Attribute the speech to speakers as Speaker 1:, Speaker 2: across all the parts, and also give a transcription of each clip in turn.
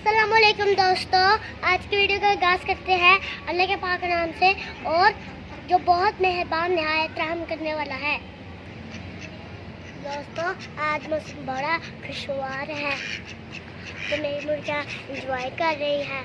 Speaker 1: अस्सलामुअलैकुम दोस्तों, आज की वीडियो का आगाज़ करते हैं अल्लाह के पाक नाम से और जो बहुत मेहरबान नहायत रहम करने वाला है। दोस्तों आज मौसम बड़ा खुशगवार है तो मेरी मुर्गियाँ इंजॉय कर रही है।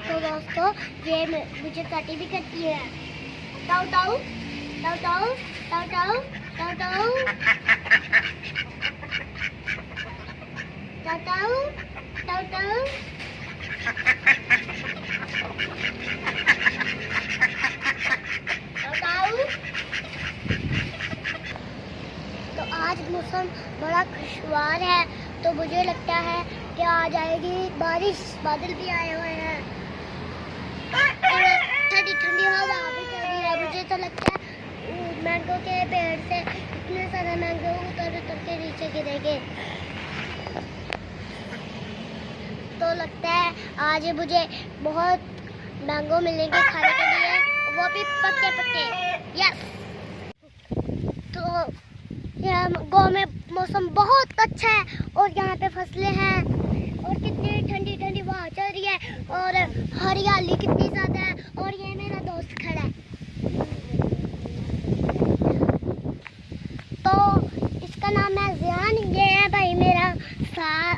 Speaker 1: तो दोस्तों ये मुझे कटी भी करती है। ताऊ ताऊ ताऊ ताऊ ताऊ ताऊ ताऊ ताऊ ताऊ ताऊ ताऊ ताऊ ताऊ। तो आज मौसम बड़ा खुशगवार है तो मुझे लगता है कि आ जाएगी बारिश, बादल भी आए हुए हैं और ठंडी ठंडी हवा भी चल रही है। मुझे तो लगता है मैंगो के पेड़ से इतने सारे मैंगो उतर उतर के नीचे गिरेंगे। तो लगता है आज मुझे बहुत मैंगो मिलेंगे खाने के लिए, वो भी पक्के पक्के। यस, तो यहाँ गाँव में मौसम बहुत अच्छा है और यहाँ पे फसलें हैं और कितनी ठंडी ठंडी हवा चल रही है और हरियाली कितनी ज़्यादा है। और ये मेरा दोस्त खड़ा है तो इसका नाम है जियान, ये है भाई मेरा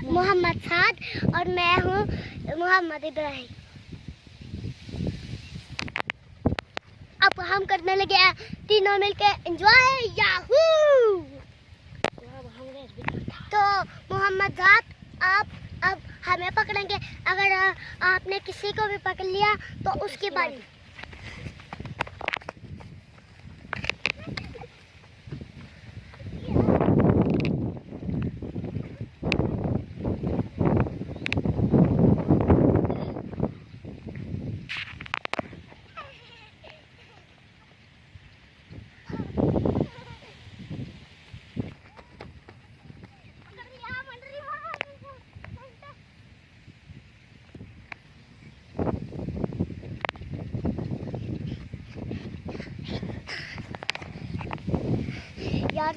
Speaker 1: मोहम्मद साद और मैं हूँ मोहम्मद इब्राहिम। अब हम करने लगे हैं तीनों मिलके एंजॉय याहू। तो मोहम्मद साद आप अब हमें पकड़ेंगे, अगर आपने किसी को भी पकड़ लिया तो उसकी बारी। यार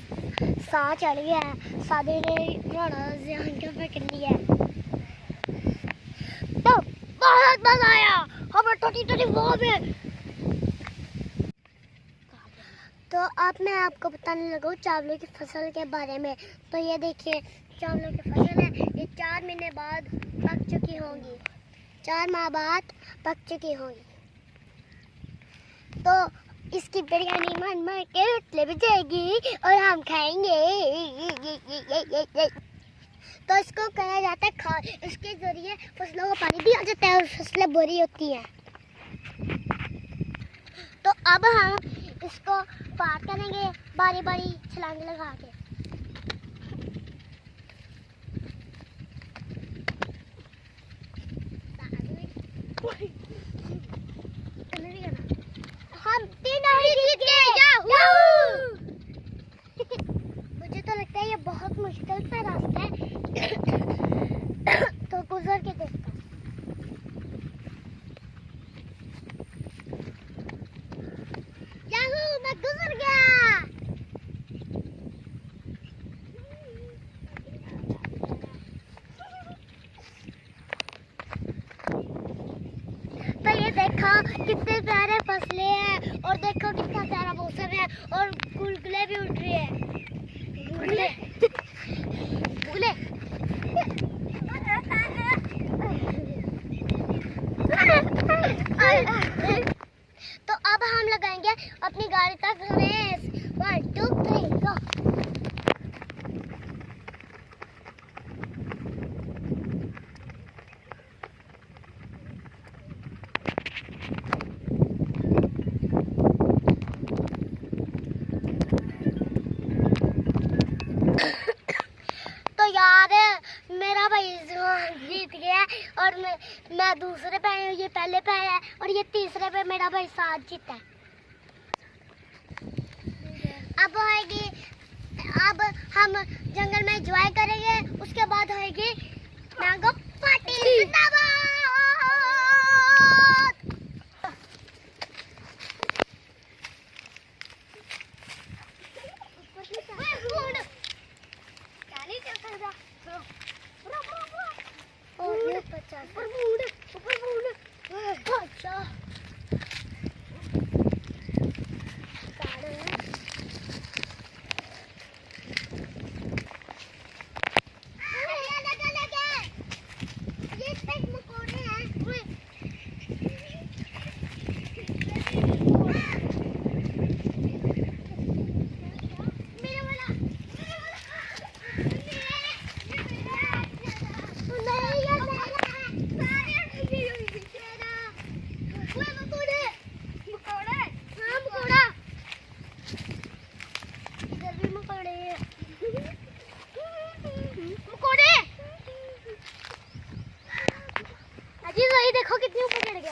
Speaker 1: साह चढ़ गया है, सादे ने बड़ा ध्यान के पकड़ लिया है तो बहुत मजा आया हमें छोटी छोटी वो में। तो अब मैं आपको बताने लगा चावलों की फसल के बारे में। तो ये देखिए चावलों की फसल है, ये 4 महीने बाद पक चुकी होंगी, 4 माह बाद पक चुकी होंगी। तो इसकी बिरयानी मन मन के उतले भी जाएगी और हम खाएंगे। तो इसको कहा जाता है खाद, इसके जरिए फसलों को पानी दिया जाता है और फसलें बुरी होती हैं। तो अब हम इसको पार करेंगे बारी बारी छलांग लगा के। हम तीनों ही जीत गए। मुझे तो लगता है ये बहुत मुश्किल सा रास्ता है तो गुजर के देखता हूँ। याहू, मैं गुजर गया। तो ये देखो कितने प्यारे फसलें हैं और देखो कितना प्यारा मौसम है और गुलगुले भी उठ रही है। गुलगुले गुलगुले तो अब हम लगाएंगे अपनी गाड़ी तक रेस। 1 2 3 गो। यार मेरा भाई जीत गया और मैं दूसरे पे, ये पहले पे आया और ये तीसरे पे मेरा भाई साथ जीता है। हम जंगल में एंजॉय करेंगे। उसके बाद होगी मैंगो पार्टी। देखो कितनी ऊपर चढ़ गया।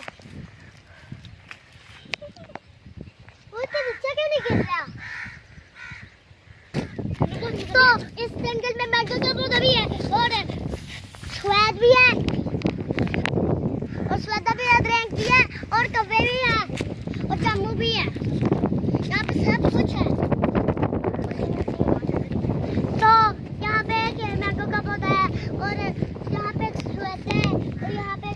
Speaker 1: वो तो नीचे क्यों नहीं गिर रहा? तो इस जंगल में मैंगो का पौधा भी है और स्वाद भी है और स्वादा भी है, रैंक भी है और कव्वे भी है और जामू भी है। यहाँ पे सब कुछ है। तो यहाँ पे एक मैंगो का पौधा है और यहाँ पे स्वाद है और यहाँ पे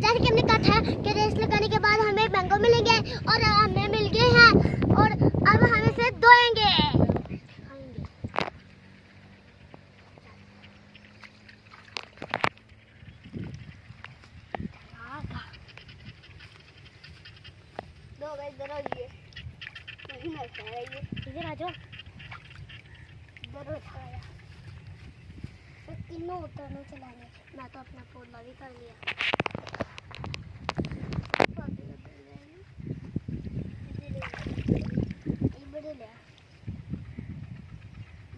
Speaker 1: जैसे कि हमने कहा था कि रेस लगाने के बाद हमें मैंगो मिलेंगे और हमें मिल गए हैं और अब हम इसे धोएंगे। इधर आ जाओ। तीनों उतरने चलाने। मैं तो अपना पौधा भी कर लिया।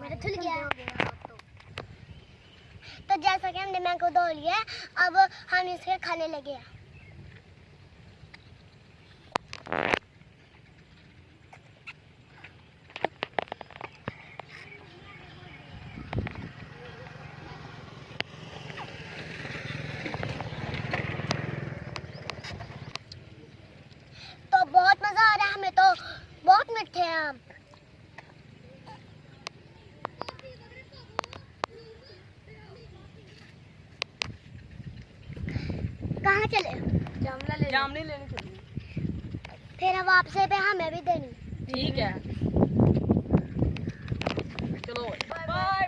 Speaker 1: मेरा खुल गया। तो जैसा कि हमने मैंगो धो लिया, अब हम इसे खाने लगे हैं। तो बहुत मजा आ रहा है हमें, तो बहुत मीठे हैं आम। कहाँ चले?
Speaker 2: जामनी लेने चलिए।
Speaker 1: फिर अब आपसे पे हमें भी देनी।
Speaker 2: ठीक है, चलो बाय बाय।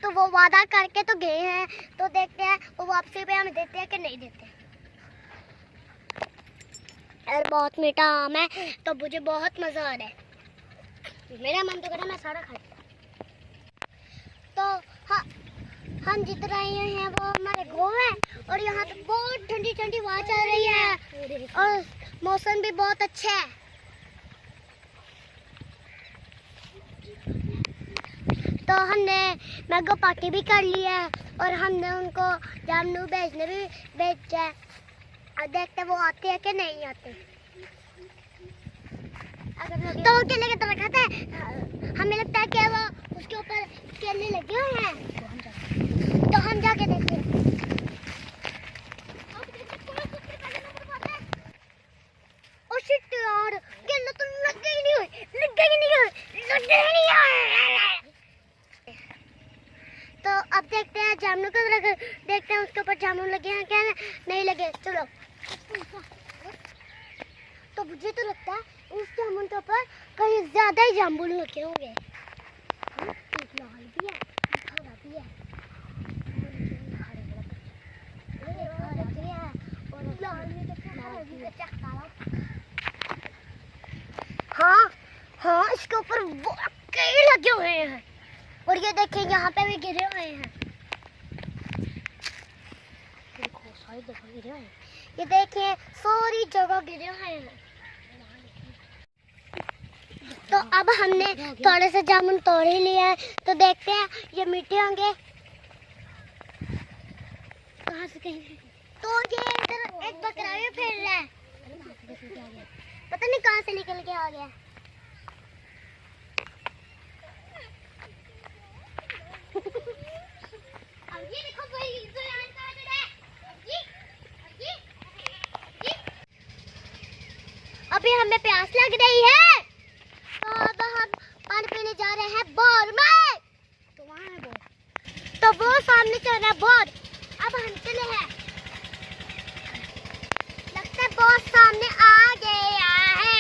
Speaker 1: तो वो वादा करके तो गए हैं, तो देखते हैं वो वापसी पे हमें देते हैं कि नहीं देते। यार बहुत मीठा आम है, तो मुझे बहुत मजा आ रहा है। मेरा मन तो कर रहा है मैं सारा खा लूं। तो हाँ, हम जित रहे हैं वो हमारे गाँव है और यहाँ पे बहुत ठंडी ठंडी हवा चल रही है और मौसम भी बहुत अच्छा है। तो हमने मैंगो पार्टी भी कर ली है और हमने उनको जामनू भेजने भी भेजा है। और देखते वो आते हैं कि नहीं आते। तो वो केले की तरह खाते हैं। हमें लगता है कि वो उसके ऊपर केले लगे हुए हैं, तो हम जाके देखते हैं। ओ शिट यार, केले तो लगे ही नहीं हुए, लगे ही नहीं हुए, लगे ही नहीं हुए। तो अब देखते हैं जामुन को, देखते हैं उसके ऊपर जामुन लगे हैं क्या नहीं लगे। चलो। तो मुझे तो लगता है इस जामुन के ऊपर कहीं ज्यादा ही जामुन लगे होंगे। एक लाल भी है, हरा भी है, हाँ हाँ, इसके ऊपर कई लगे हुए हैं और ये देखिए यहाँ पे भी गिरे हुए हैं। ये देखिए सारी जगह गिरे हुए हैं। तो अब हमने थोड़े से जामुन तोड़ ही लिया है, तो देखते हैं ये मीठे होंगे। कहाँ से कहीं तो ये इधर एक बकरा भी फिर रहा है, तो पता नहीं कहां से निकल के आ गया। अब ये देखो भाई जो यहाँ का है जी। अभी हमें प्यास लग रही है तो अब हम पानी पीने जा रहे हैं बोर में। तो वहाँ है बोर, तो वो सामने चल रहा है बोर। अब हम चले हैं, लगता है बोर सामने आ गया है।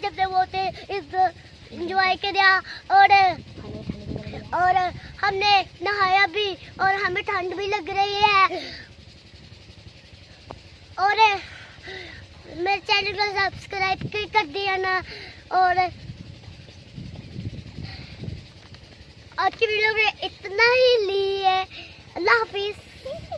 Speaker 1: जब से वो थे इस एंजॉय किया और हमने नहाया भी और हमें ठंड भी लग रही है। और मेरे चैनल को सब्सक्राइब कर दिया ना। और आज की वीडियो में इतना ही ली है। अल्लाह हाफिज।